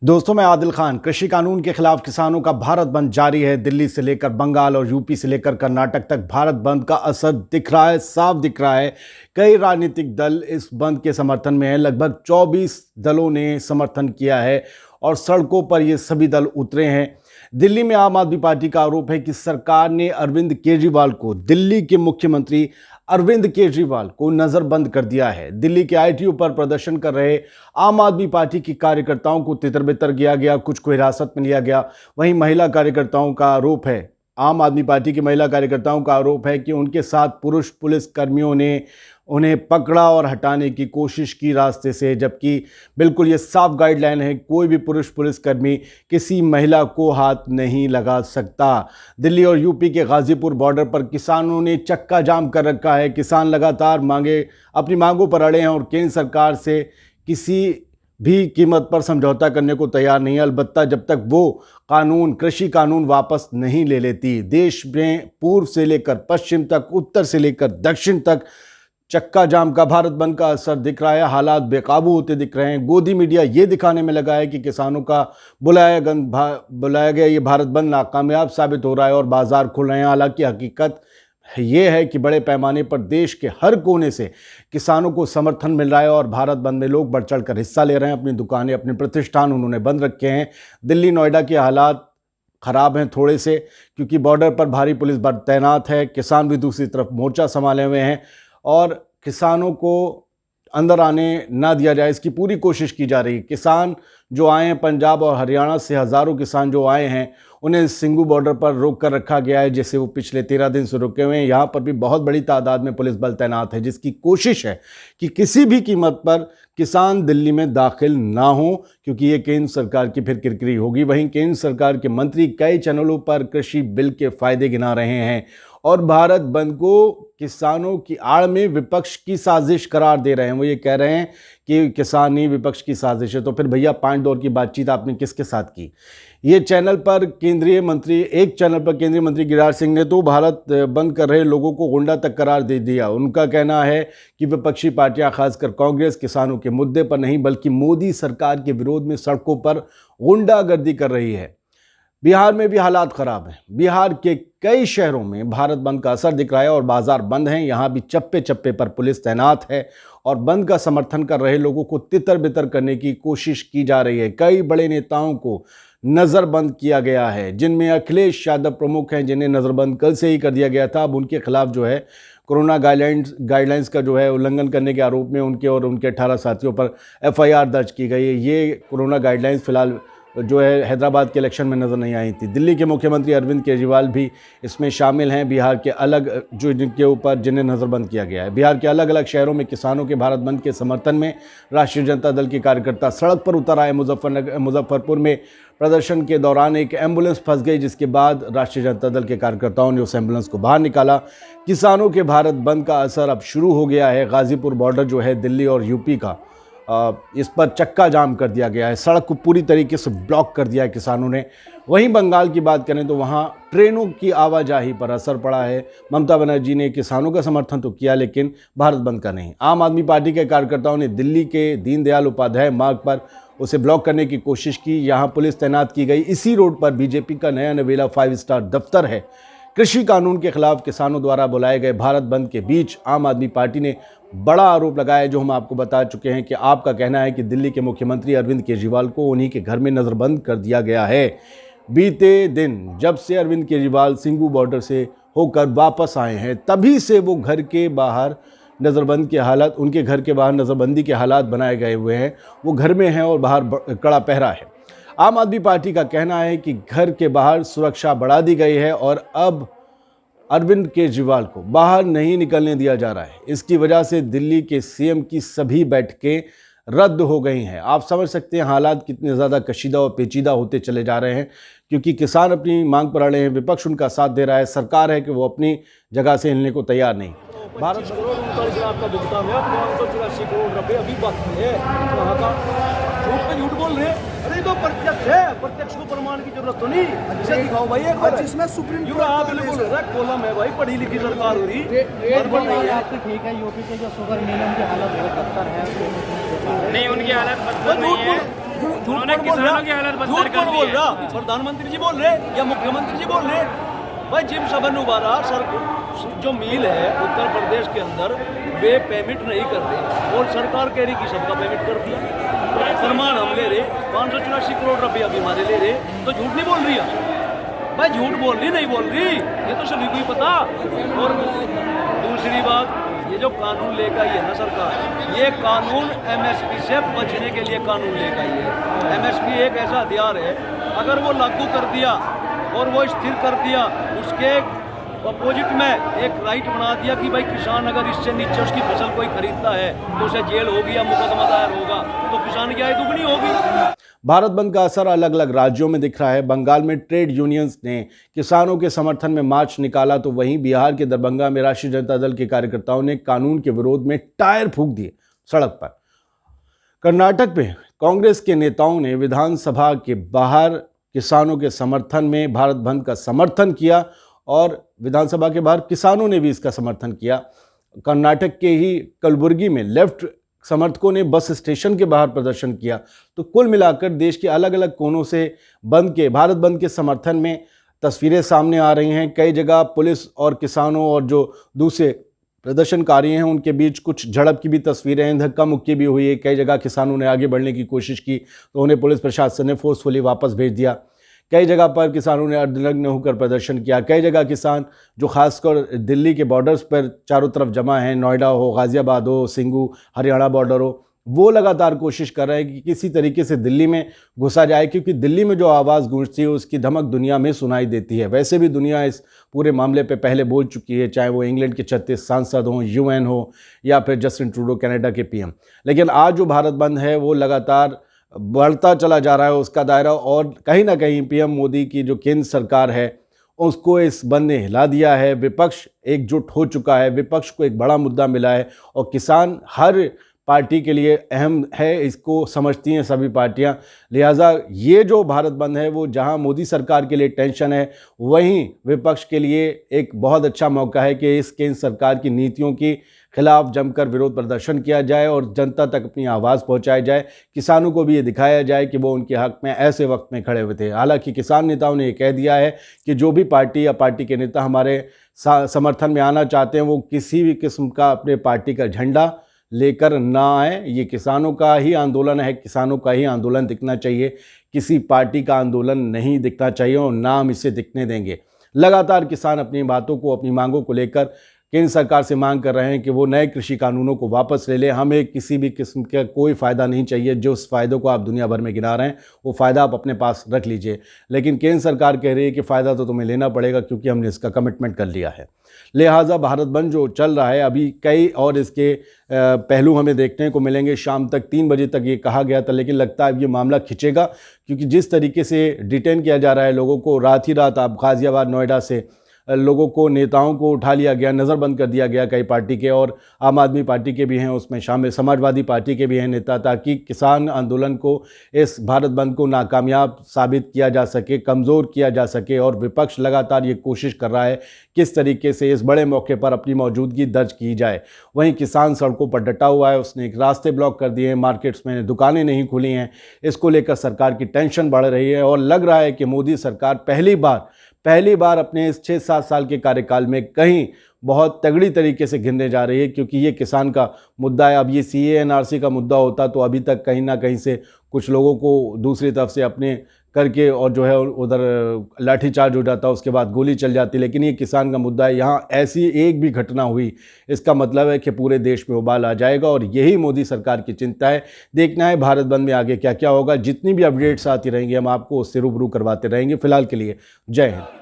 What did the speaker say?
दोस्तों, मैं आदिल खान। कृषि कानून के खिलाफ किसानों का भारत बंद जारी है। दिल्ली से लेकर बंगाल और यूपी से लेकर कर्नाटक तक भारत बंद का असर दिख रहा है, साफ दिख रहा है। कई राजनीतिक दल इस बंद के समर्थन में हैं। लगभग 24 दलों ने समर्थन किया है और सड़कों पर ये सभी दल उतरे हैं। दिल्ली में आम आदमी पार्टी का आरोप है कि सरकार ने अरविंद केजरीवाल को, दिल्ली के मुख्यमंत्री अरविंद केजरीवाल को नजरबंद कर दिया है। दिल्ली के आईटीओ पर प्रदर्शन कर रहे आम आदमी पार्टी के कार्यकर्ताओं को तितर बितर किया गया, कुछ को हिरासत में लिया गया। वहीं महिला कार्यकर्ताओं का आरोप है, आम आदमी पार्टी की महिला कार्यकर्ताओं का आरोप है कि उनके साथ पुरुष पुलिस कर्मियों ने उन्हें पकड़ा और हटाने की कोशिश की रास्ते से, जबकि बिल्कुल ये साफ गाइडलाइन है, कोई भी पुरुष पुलिसकर्मी किसी महिला को हाथ नहीं लगा सकता। दिल्ली और यूपी के गाजीपुर बॉर्डर पर किसानों ने चक्का जाम कर रखा है। किसान लगातार अपनी मांगों पर अड़े हैं और केंद्र सरकार से किसी भी कीमत पर समझौता करने को तैयार नहीं है, अलबत्ता जब तक वो कृषि कानून वापस नहीं ले लेती। देश में पूर्व से लेकर पश्चिम तक, उत्तर से लेकर दक्षिण तक चक्का जाम का, भारत बंद का असर दिख रहा है। हालात बेकाबू होते दिख रहे हैं। गोदी मीडिया ये दिखाने में लगा है कि किसानों का बुलाया गया ये भारत बंद नाकामयाब साबित हो रहा है और बाजार खुल रहे हैं। हालांकि हकीकत ये है कि बड़े पैमाने पर देश के हर कोने से किसानों को समर्थन मिल रहा है और भारत बंद में लोग बढ़ चढ़ कर हिस्सा ले रहे हैं। अपनी दुकानें, अपने प्रतिष्ठान उन्होंने बंद रखे हैं। दिल्ली नोएडा के हालात खराब हैं थोड़े से, क्योंकि बॉर्डर पर भारी पुलिस बल तैनात है। किसान भी दूसरी तरफ मोर्चा संभाले हुए हैं और किसानों को अंदर आने ना दिया जाए, इसकी पूरी कोशिश की जा रही है। किसान जो आए हैं पंजाब और हरियाणा से, हज़ारों किसान जो आए हैं, उन्हें सिंगू बॉर्डर पर रोक कर रखा गया है, जैसे वो पिछले 13 दिन से रुके हुए हैं। यहाँ पर भी बहुत बड़ी तादाद में पुलिस बल तैनात है, जिसकी कोशिश है कि किसी भी कीमत पर किसान दिल्ली में दाखिल ना हो, क्योंकि ये केंद्र सरकार की फिर किरकिरी होगी। वहीं केंद्र सरकार के मंत्री कई चैनलों पर कृषि बिल के फायदे गिना रहे हैं और भारत बंद को किसानों की आड़ में विपक्ष की साजिश करार दे रहे हैं। वो ये कह रहे हैं कि किसान ही विपक्ष की साजिश है। तो फिर भैया 5 दौर की बातचीत आपने किसके साथ की? ये एक चैनल पर केंद्रीय मंत्री गिरिराज सिंह ने तो भारत बंद कर रहे लोगों को गुंडा तक करार दे दिया। उनका कहना है कि विपक्षी पार्टियां, खासकर कांग्रेस, किसानों के मुद्दे पर नहीं बल्कि मोदी सरकार के विरोध में सड़कों पर गुंडागर्दी कर रही है। बिहार में भी हालात खराब हैं। बिहार के कई शहरों में भारत बंद का असर दिख रहा है और बाजार बंद हैं। यहाँ भी चप्पे चप्पे पर पुलिस तैनात है और बंद का समर्थन कर रहे लोगों को तितर बितर करने की कोशिश की जा रही है। कई बड़े नेताओं को नज़रबंद किया गया है, जिनमें अखिलेश यादव प्रमुख हैं, जिन्हें नज़रबंद कल से ही कर दिया गया था। अब उनके खिलाफ जो है कोरोना गाइडलाइंस का जो है उल्लंघन करने के आरोप में उनके और उनके 18 साथियों पर FIR दर्ज की गई है। ये कोरोना गाइडलाइंस फिलहाल जो है हैदराबाद के इलेक्शन में नज़र नहीं आई थी। दिल्ली के मुख्यमंत्री अरविंद केजरीवाल भी इसमें शामिल हैं। बिहार के जिन्हें नज़रबंद किया गया है। बिहार के अलग अलग शहरों में किसानों के भारत बंद के समर्थन में राष्ट्रीय जनता दल के कार्यकर्ता सड़क पर उतर आए। मुजफ्फरपुर में प्रदर्शन के दौरान एक एम्बुलेंस फंस गई, जिसके बाद राष्ट्रीय जनता दल के कार्यकर्ताओं ने उस एम्बुलेंस को बाहर निकाला। किसानों के भारत बंद का असर अब शुरू हो गया है। गाजीपुर बॉर्डर जो है दिल्ली और यूपी का, इस पर चक्का जाम कर दिया गया है। सड़क को पूरी तरीके से ब्लॉक कर दिया है किसानों ने। वहीं बंगाल की बात करें तो वहां ट्रेनों की आवाजाही पर असर पड़ा है। ममता बनर्जी ने किसानों का समर्थन तो किया, लेकिन भारत बंद का नहीं। आम आदमी पार्टी के कार्यकर्ताओं ने दिल्ली के दीनदयाल उपाध्याय मार्ग पर उसे ब्लॉक करने की कोशिश की। यहाँ पुलिस तैनात की गई। इसी रोड पर बीजेपी का नया नवेला 5 स्टार दफ्तर है। कृषि कानून के खिलाफ किसानों द्वारा बुलाए गए भारत बंद के बीच आम आदमी पार्टी ने बड़ा आरोप लगाया, जो हम आपको बता चुके हैं कि आपका कहना है कि दिल्ली के मुख्यमंत्री अरविंद केजरीवाल को उन्हीं के घर में नज़रबंद कर दिया गया है। बीते दिन जब से अरविंद केजरीवाल सिंगू बॉर्डर से होकर वापस आए हैं, तभी से वो घर के बाहर उनके घर के बाहर नज़रबंदी के हालात बनाए गए हुए हैं। वो घर में हैं और बाहर कड़ा पहरा है। आम आदमी पार्टी का कहना है कि घर के बाहर सुरक्षा बढ़ा दी गई है और अब अरविंद केजरीवाल को बाहर नहीं निकलने दिया जा रहा है। इसकी वजह से दिल्ली के CM की सभी बैठकें रद्द हो गई हैं। आप समझ सकते हैं हालात कितने ज़्यादा कशीदा और पेचीदा होते चले जा रहे हैं, क्योंकि किसान अपनी मांग पर अड़े हैं, विपक्ष उनका साथ दे रहा है, सरकार है कि वो अपनी जगह से हिलने को तैयार नहीं। भारत करोड़ 39 लाख का भुगतान है, 584 करोड़ रुपए अभी बाकी है। वहाँ का झूठ बोल रहे हैं। अरे तो प्रत्यक्ष है, प्रत्यक्ष को प्रमाण की जरूरत तो नहीं। अच्छा दिखाओ भाई एक बार, जिसमें सुप्रीम कोर्ट बिल्कुल कॉलम है भाई, पढ़ी लिखी सरकार हो रही है। ठीक है, यूपी के जो शुगर मिल की हालत बहुत बदतर है। नहीं, उनकी हालत बदतर नहीं है। झूठ कौन बोल रहा? झूठ कौन बोल रहा? प्रधानमंत्री जी बोल रहे या मुख्यमंत्री जी बोल रहे? भाई जिम सबन उबारा सर जो मिल है उत्तर प्रदेश के अंदर वे पेमेंट नहीं करते और सरकार कह रही कि सबका पेमेंट कर दिया। फरमान हम ले रहे 584 करोड़ रुपये अभी हमारे ले रहे, तो झूठ नहीं बोल रही है भाई, झूठ बोल रही नहीं बोल रही, ये तो सभी को ही पता। और दूसरी बात, ये जो कानून लेकर आई है ना सरकार, ये कानून एमएसपी से बचने के लिए कानून लेकर आई है। एमएसपी एक ऐसा हथियार है, अगर वो लागू कर दिया और वो स्थिर कर दिया, उसके अपोजिट में एक राइट बना दिया कि भाई किसान अगर इससे नीचे उसकी फसल कोई खरीदता है तो उसे जेल होगी या मुकदमा दायर होगा, तो किसान की आय दुगनी होगी। भारत बंद का असर अलग अलग राज्यों में दिख रहा है। बंगाल में ट्रेड यूनियंस ने किसानों के समर्थन में मार्च निकाला, तो वहीं बिहार के दरभंगा में राष्ट्रीय जनता दल के कार्यकर्ताओं ने कानून के विरोध में टायर फूंक दिए सड़क पर। कर्नाटक में कांग्रेस के नेताओं ने विधानसभा के बाहर किसानों के समर्थन में भारत बंद का समर्थन किया और विधानसभा के बाहर किसानों ने भी इसका समर्थन किया। कर्नाटक के ही कलबुर्गी में लेफ्ट समर्थकों ने बस स्टेशन के बाहर प्रदर्शन किया। तो कुल मिलाकर देश के अलग अलग कोनों से भारत बंद के समर्थन में तस्वीरें सामने आ रही हैं। कई जगह पुलिस और किसानों और जो दूसरे प्रदर्शनकारी हैं उनके बीच कुछ झड़प की भी तस्वीरें हैं, धक्का मुक्की भी हुई है। कई जगह किसानों ने आगे बढ़ने की कोशिश की तो उन्हें पुलिस प्रशासन ने फोर्सफुली वापस भेज दिया। कई जगह पर किसानों ने अर्धनग्न होकर प्रदर्शन किया। कई जगह किसान जो खासकर दिल्ली के बॉर्डर्स पर चारों तरफ जमा हैं, नोएडा हो, गाज़ियाबाद हो, सिंगू हरियाणा बॉर्डर हो, वो लगातार कोशिश कर रहे हैं कि किसी तरीके से दिल्ली में घुसा जाए, क्योंकि दिल्ली में जो आवाज़ गूंजती है उसकी धमक दुनिया में सुनाई देती है। वैसे भी दुनिया इस पूरे मामले पे पहले बोल चुकी है, चाहे वो इंग्लैंड के 36 सांसद हों, यूएन हो या फिर जस्टिन ट्रूडो कनाडा के पीएम। लेकिन आज जो भारत बंद है वो लगातार बढ़ता चला जा रहा है उसका दायरा, और कहीं ना कहीं पीएम मोदी की जो केंद्र सरकार है उसको इस बंद ने हिला दिया है। विपक्ष एकजुट हो चुका है, विपक्ष को एक बड़ा मुद्दा मिला है और किसान हर पार्टी के लिए अहम है, इसको समझती हैं सभी पार्टियां। लिहाजा ये जो भारत बंद है वो जहां मोदी सरकार के लिए टेंशन है, वहीं विपक्ष के लिए एक बहुत अच्छा मौका है कि इस केंद्र सरकार की नीतियों के खिलाफ जमकर विरोध प्रदर्शन किया जाए और जनता तक अपनी आवाज़ पहुंचाई जाए। किसानों को भी ये दिखाया जाए कि वो उनके हक में ऐसे वक्त में खड़े हुए थे। हालांकि किसान नेताओं ने ये कह दिया है कि जो भी पार्टी या पार्टी के नेता हमारे समर्थन में आना चाहते हैं वो किसी भी किस्म का अपने पार्टी का झंडा लेकर ना आए। ये किसानों का ही आंदोलन है, किसानों का ही आंदोलन दिखना चाहिए, किसी पार्टी का आंदोलन नहीं दिखना चाहिए और ना हम इसे दिखने देंगे। लगातार किसान अपनी बातों को, अपनी मांगों को लेकर केंद्र सरकार से मांग कर रहे हैं कि वो नए कृषि कानूनों को वापस ले ले। हमें किसी भी किस्म का कोई फ़ायदा नहीं चाहिए। जो उस फ़ायदों को आप दुनिया भर में गिना रहे हैं वो फ़ायदा आप अपने पास रख लीजिए, लेकिन केंद्र सरकार कह रही है कि फ़ायदा तो तुम्हें लेना पड़ेगा क्योंकि हमने इसका कमिटमेंट कर लिया है। लिहाजा भारत बंद जो चल रहा है अभी कई और इसके पहलू हमें देखने को मिलेंगे। शाम तक 3 बजे तक ये कहा गया था, लेकिन लगता है ये मामला खिंचेगा क्योंकि जिस तरीके से डिटेन किया जा रहा है लोगों को, रात ही रात आप गाज़ियाबाद नोएडा से लोगों को, नेताओं को उठा लिया गया, नज़रबंद कर दिया गया कई पार्टी के, और आम आदमी पार्टी के भी हैं उसमें शामिल, समाजवादी पार्टी के भी हैं नेता, ताकि किसान आंदोलन को, इस भारत बंद को नाकामयाब साबित किया जा सके, कमज़ोर किया जा सके। और विपक्ष लगातार ये कोशिश कर रहा है किस तरीके से इस बड़े मौके पर अपनी मौजूदगी दर्ज की जाए। वहीं किसान सड़कों पर डटा हुआ है, उसने एक रास्ते ब्लॉक कर दिए हैं, मार्केट्स में दुकानें नहीं खुली हैं। इसको लेकर सरकार की टेंशन बढ़ रही है और लग रहा है कि मोदी सरकार पहली बार अपने इस 6-7 साल के कार्यकाल में कहीं बहुत तगड़ी तरीके से घिरने जा रही है, क्योंकि ये किसान का मुद्दा है। अब ये CAA NRC का मुद्दा होता तो अभी तक कहीं ना कहीं से कुछ लोगों को दूसरी तरफ से अपने करके और जो है उधर लाठीचार्ज हो जाता, उसके बाद गोली चल जाती, लेकिन ये किसान का मुद्दा है। यहाँ ऐसी एक भी घटना हुई इसका मतलब है कि पूरे देश में उबाल आ जाएगा और यही मोदी सरकार की चिंता है। देखना है भारत बंद में आगे क्या क्या होगा। जितनी भी अपडेट्स आती रहेंगी हम आपको उससे रूबरू करवाते रहेंगे। फिलहाल के लिए जय हिंद।